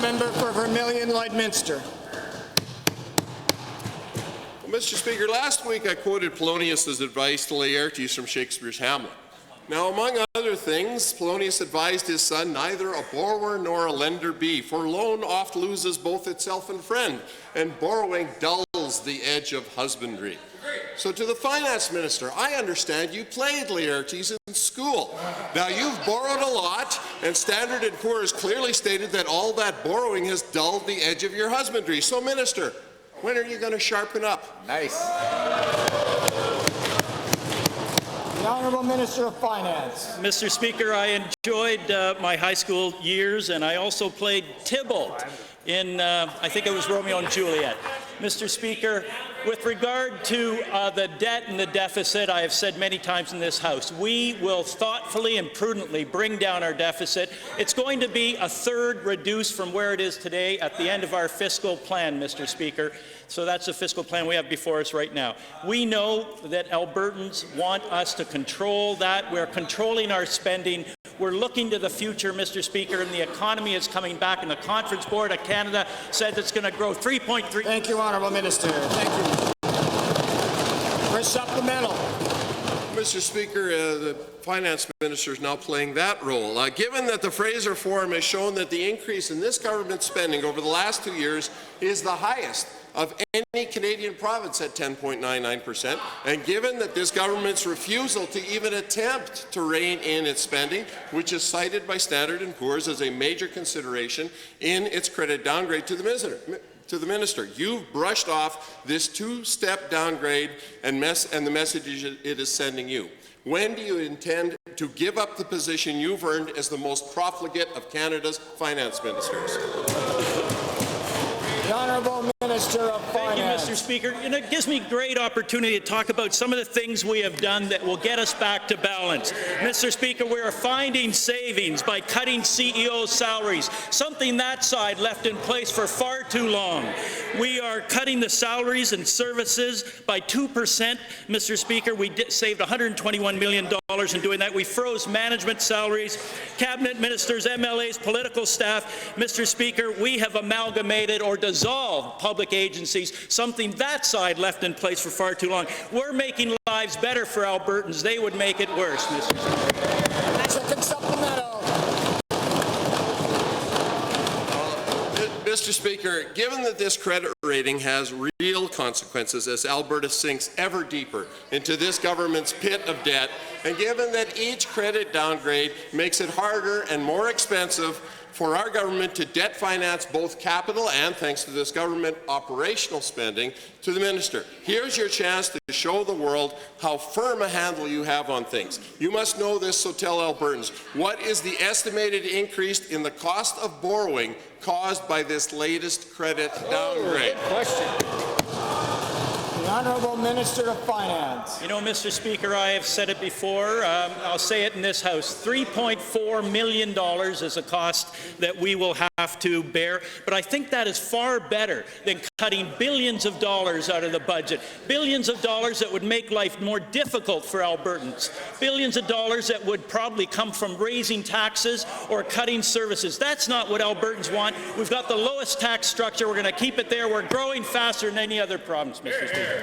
member for Vermilion-Lloydminster. Well, Mr. Speaker, last week I quoted Polonius's advice to Laertes from Shakespeare's Hamlet. Now, among other things, Polonius advised his son, neither a borrower nor a lender be, for loan oft loses both itself and friend, and borrowing dulls the edge of husbandry. So to the finance minister, I understand you played Laertes in school. Now, you've borrowed a lot, and Standard & Poor's clearly stated that all that borrowing has dulled the edge of your husbandry. So, minister, when are you going to sharpen up? Nice. The Honourable Minister of Finance. Mr. Speaker, I enjoyed my high school years, and I also played Tybalt in, I think it was Romeo and Juliet. Mr. Speaker, with regard to the debt and the deficit, I have said many times in this House, we will thoughtfully and prudently bring down our deficit. It's going to be a third reduced from where it is today at the end of our fiscal plan, Mr. Speaker. So that's the fiscal plan we have before us right now. We know that Albertans want us to control that. We're controlling our spending. We're looking to the future, Mr. Speaker, and the economy is coming back, and the Conference Board of Canada said it's going to grow 3.3. Thank you, Honourable Minister. Thank you. For supplemental. Mr. Speaker, the finance minister is now playing that role. Given that the Fraser Forum has shown that the increase in this government spending over the last 2 years is the highest of any Canadian province at 10.99%, and given that this government's refusal to even attempt to rein in its spending, which is cited by Standard & Poor's as a major consideration in its credit downgrade to the minister, you've brushed off this two-step downgrade and the message it is sending you. When do you intend to give up the position you've earned as the most profligate of Canada's finance ministers? The Honourable Minister of Finance. Thank you, Mr. Speaker. It gives me great opportunity to talk about some of the things we have done that will get us back to balance. Mr. Speaker, we are finding savings by cutting CEO salaries, something that side left in place for far too long. We are cutting the salaries and services by 2%. Mr. Speaker, we saved $121 million in doing that. We froze management salaries, cabinet ministers, MLAs, political staff. Mr. Speaker, we have amalgamated or dissolved public agencies, something that side left in place for far too long. We're making lives better for Albertans. They would make it worse, Mr. Speaker. Second supplemental. Mr. Speaker, given that this credit rating has real consequences as Alberta sinks ever deeper into this government's pit of debt, and given that each credit downgrade makes it harder and more expensive for our government to debt finance both capital and, thanks to this government, operational spending, to the minister, here's your chance to show the world how firm a handle you have on things. You must know this, so tell Albertans. What is the estimated increase in the cost of borrowing caused by this latest credit downgrade? Good question. The Honourable Minister of Finance. You know, Mr. Speaker, I have said it before. I'll say it in this House. $3.4 million is a cost that we will have to bear. But I think that is far better than cutting billions of dollars out of the budget. Billions of dollars that would make life more difficult for Albertans. Billions of dollars that would probably come from raising taxes or cutting services. That's not what Albertans want. We've got the lowest tax structure. We're going to keep it there. We're growing faster than any other province, Mr. Speaker.